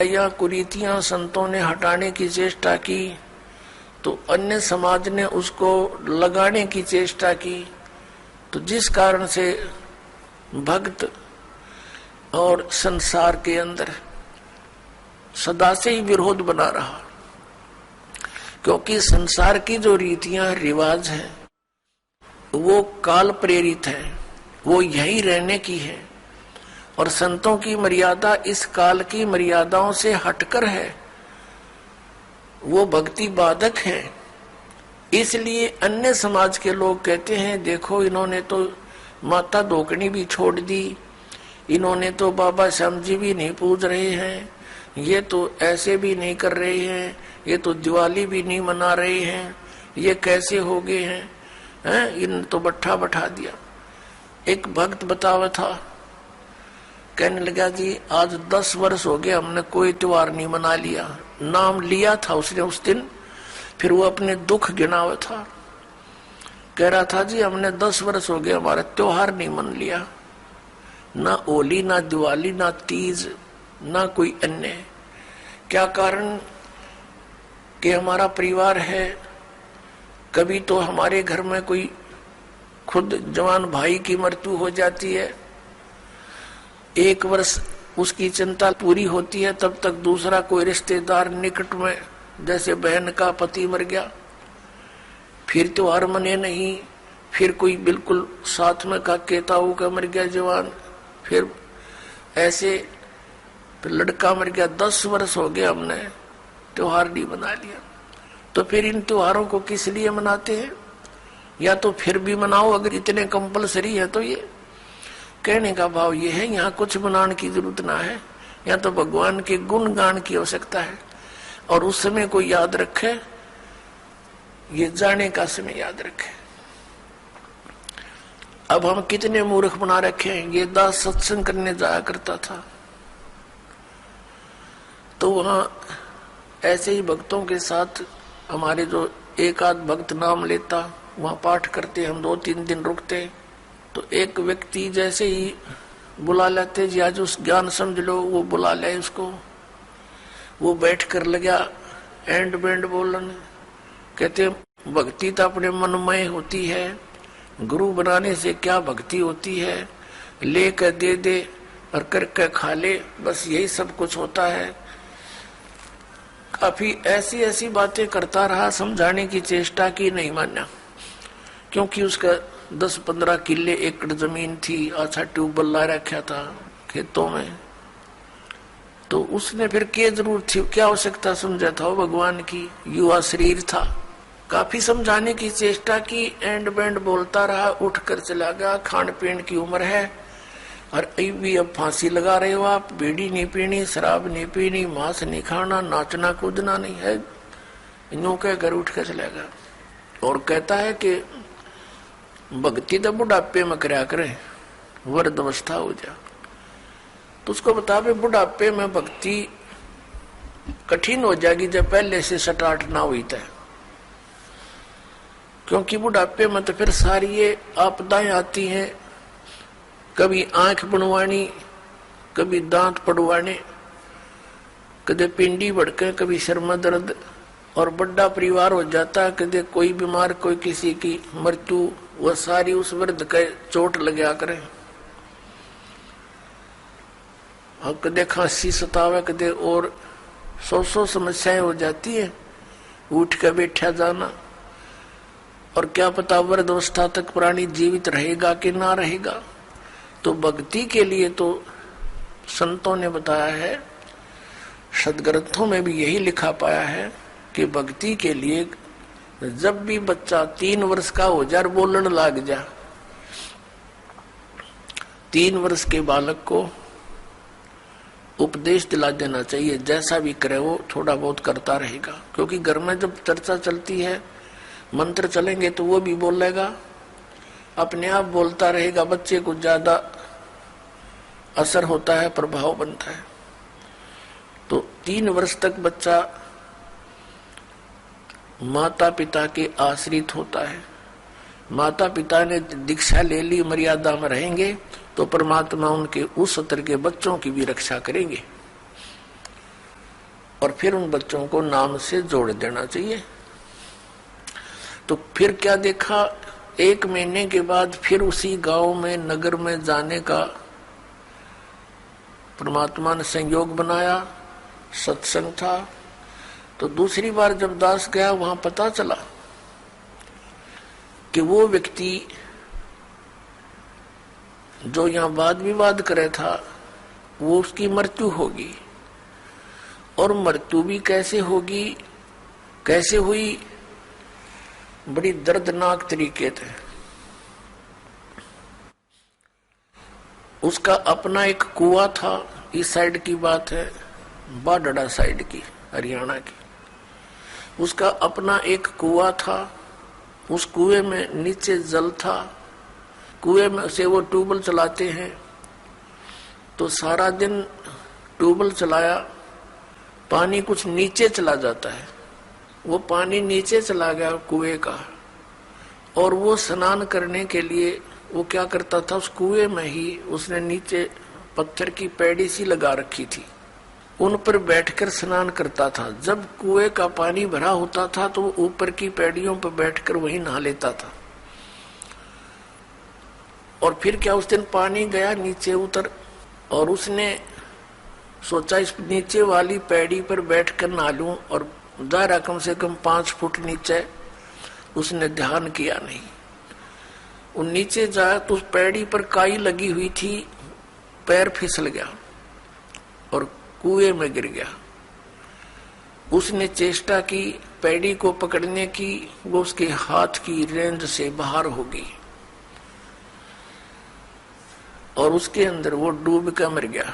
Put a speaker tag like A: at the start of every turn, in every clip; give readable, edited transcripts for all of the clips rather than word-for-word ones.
A: या कुरीतियां संतों ने हटाने की चेष्टा की तो अन्य समाज ने उसको लगाने की चेष्टा की, तो जिस कारण से भक्त और संसार के अंदर सदा से ही विरोध बना रहा। क्योंकि संसार की जो रीतियां रिवाज हैं वो काल प्रेरित है, वो यही रहने की है, और संतों की मर्यादा इस काल की मर्यादाओं से हटकर है, वो भक्ति बाधक है। इसलिए अन्य समाज के लोग कहते हैं देखो इन्होंने तो माता धोकनी भी छोड़ दी, इन्होंने तो बाबा श्याम जी भी नहीं पूज रहे हैं, ये तो ऐसे भी नहीं कर रहे हैं, ये तो दिवाली भी नहीं मना रहे हैं, ये कैसे हो गए हैं, इन तो बट्ठा बैठा दिया। एक भक्त बतावा था, कहने लगा जी आज 10 वर्ष हो गए हमने कोई त्योहार नहीं मना लिया। नाम लिया था उसने उस दिन, फिर वो अपने दुख गिनावा था, कह रहा था जी हमने 10 वर्ष हो गए हमारा त्योहार नहीं मन लिया, ना होली ना दिवाली ना तीज ना कोई अन्य। क्या कारण कि हमारा परिवार है, कभी तो हमारे घर में कोई खुद जवान भाई की मृत्यु हो जाती है, 1 वर्ष उसकी चिंता पूरी होती है, तब तक दूसरा कोई रिश्तेदार निकट में जैसे बहन का पति मर गया, फिर त्योहार मने नहीं, फिर कोई बिल्कुल साथ में का केताऊ का मर गया जवान, फिर ऐसे फिर लड़का मर गया, 10 वर्ष हो गए हमने त्योहार नहीं मना लिया। तो फिर इन त्योहारों को किस लिए मनाते हैं, या तो फिर भी मनाओ अगर इतने कंपलसरी है तो। ये कहने का भाव ये है यहाँ कुछ मनाने की जरूरत ना है, या तो भगवान के गुण गान की आवश्यकता है, और उस समय को याद रखे, ये जाने का समय याद रखे। अब हम कितने मूर्ख बना रखे हैं। ये दास सत्संग करने जाया करता था तो वहां ऐसे ही भक्तों के साथ हमारे जो एक आध भक्त नाम लेता, वहां पाठ करते, हम 2-3 दिन रुकते, तो एक व्यक्ति जैसे ही बुला लेते जी आज उस ज्ञान समझ लो, वो बुला ले उसको, वो बैठ कर लगा एंड बैंड बोलन। कहते भक्ति तो अपने मनमय होती है, गुरु बनाने से क्या भक्ति होती है, ले कर दे दे और करके खा ले, बस यही सब कुछ होता है। काफी ऐसी ऐसी बातें करता रहा, समझाने की चेष्टा की, नहीं माना, क्योंकि उसका 10-15 किले एकड़ जमीन थी, अच्छा ट्यूबवेल ला रखा था खेतों में, तो उसने फिर क्या जरूरत थी, क्या आवश्यकता समझा था वो भगवान की, युवा शरीर था। काफी समझाने की चेष्टा की, एंड बैंड बोलता रहा, उठ कर चला गया। खान पीन की उम्र है और भी अब फांसी लगा रहे हो आप, बीड़ी नहीं पीनी, शराब नहीं पीनी, मांस नहीं खाना, नाचना कूदना नहीं है, यूं कह घर उठ कर चला गया। और कहता है कि भक्ति तो बुढ़ापे में करया करे, वृद्ध अवस्था हो जा। तो उसको बता भी बुढ़ापे में भक्ति कठिन हो जाएगी जब पहले से स्टार्ट ना हुई था, क्योंकि बुढ़ापे में तो फिर सारी ये आपदाएं आती हैं, कभी आंख बनवानी, कभी दांत पड़वाने, कदे पिंडी भड़के, कभी सिर में दर्द, और बड़ा परिवार हो जाता है, कदे कोई बीमार, कोई किसी की मृत्यु, वह सारी उस वृद्ध के चोट लगा करे, और कदे खांसी सतावे, कदे और 100 समस्याएं हो जाती है, उठ के बैठा जाना, और क्या पता वृद्ध अवस्था तक प्राणी जीवित रहेगा कि ना रहेगा। तो भक्ति के लिए तो संतों ने बताया है, सदग्रंथों में भी यही लिखा पाया है कि भक्ति के लिए जब भी बच्चा 3 वर्ष का हो जाए, बोलने लग जा, 3 वर्ष के बालक को उपदेश दिला देना चाहिए, जैसा भी करे वो थोड़ा बहुत करता रहेगा। क्योंकि घर में जब चर्चा चलती है, मंत्र चलेंगे तो वो भी बोलेगा, अपने आप बोलता रहेगा, बच्चे को ज्यादा असर होता है, प्रभाव बनता है। तो 3 वर्ष तक बच्चा माता पिता के आश्रित होता है। माता पिता ने दीक्षा ले ली, मर्यादा में रहेंगे तो परमात्मा उनके उस स्तर के बच्चों की भी रक्षा करेंगे। और फिर उन बच्चों को नाम से जोड़ देना चाहिए। तो फिर क्या देखा, 1 महीने के बाद फिर उसी गांव में नगर में जाने का परमात्मा ने संयोग बनाया, सत्संग था। तो दूसरी बार जब दास गया, वहां पता चला कि वो व्यक्ति जो यहां वाद विवाद करे था, वो उसकी मृत्यु होगी। और मृत्यु भी कैसे होगी, कैसे हुई, बड़ी दर्दनाक तरीके थे। उसका अपना एक कुआं था, इस साइड की बात है, बाडड़ा साइड की, हरियाणा की। उसका अपना एक कुआं था, उस कुएं में नीचे जल था। कुएं में से वो ट्यूबवेल चलाते हैं, तो सारा दिन ट्यूबवेल चलाया, पानी कुछ नीचे चला जाता है। वो पानी नीचे चला गया कुएं का, और वो स्नान करने के लिए वो क्या करता था, उस कुएं में ही उसने नीचे पत्थर की पैड़ी सी लगा रखी थी, उन पर बैठकर स्नान करता था। जब कुएं का पानी भरा होता था तो वो ऊपर की पैड़ियों पर बैठकर वहीं नहा लेता था। और फिर क्या, उस दिन पानी गया, नीचे उतर, और उसने सोचा इस नीचे वाली पैड़ी पर बैठकर नहा लूं, और दायरा कम से कम 5 फुट नीचे। उसने ध्यान किया नहीं, वो नीचे जाया तो उस पैड़ी पर काई लगी हुई थी, पैर फिसल गया और कुएं में गिर गया। उसने चेष्टा की पैड़ी को पकड़ने की, वो उसके हाथ की रेंज से बाहर हो गई और उसके अंदर वो डूब कर मर गया।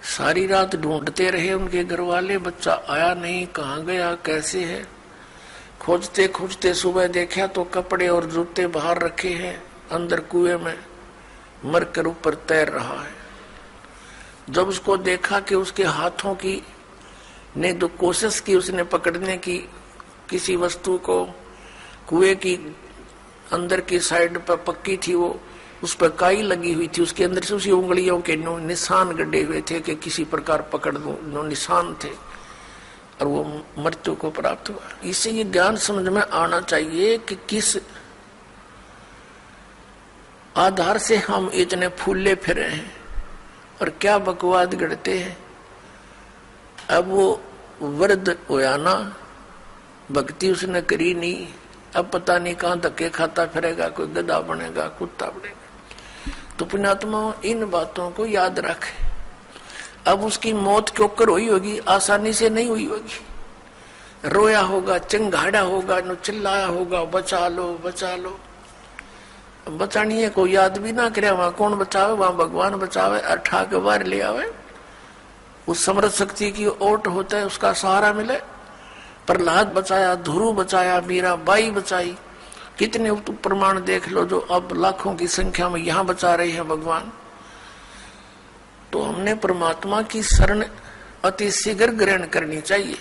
A: सारी रात ढूंढते रहे उनके घर वाले, बच्चा आया नहीं, कहाँ गया, कैसे है। खोजते खोजते सुबह देखा तो कपड़े और जूते बाहर रखे हैं, अंदर कुएं में मरकर ऊपर तैर रहा है। जब उसको देखा कि उसके हाथों की ने जो कोशिश की उसने पकड़ने की किसी वस्तु को, कुएं की अंदर की साइड पर पक्की थी, वो उस पर काई लगी हुई थी, उसके अंदर से उसी उंगलियों के निशान गड्ढे हुए थे कि किसी प्रकार पकड़ दो, निशान थे, और वो मृत्यु को प्राप्त हुआ। इससे ये ज्ञान समझ में आना चाहिए कि किस आधार से हम इतने फूले फिरे हैं और क्या बकवाद गढ़ते हैं। अब वो वृद्ध होया ना, भक्ति उसने करी नहीं, अब पता नहीं कहां धक्के खाता फिरेगा, कोई गधा बनेगा, कुत्ता बनेगा। तो पुण्यात्मा इन बातों को याद रखे। अब उसकी मौत क्यों कर हुई होगी, आसानी से नहीं हुई होगी। रोया होगा, चिंगाड़ा होगा, नो चिल्लाया होगा, बचा लो बचा लो। बचानी है, कोई याद भी ना करे, वहां कौन बचावे, वहां भगवान बचावे, अठा के बाहर ले आवे। उस समृद्ध शक्ति की ओट होता है, उसका सहारा मिले। प्रहलाद बचाया, ध्रुव बचाया, मीराबाई बचाई, कितने प्रमाण देख लो जो अब लाखों की संख्या में यहाँ बचा रहे हैं भगवान। तो हमने परमात्मा की शरण अति शीघ्र ग्रहण करनी चाहिए।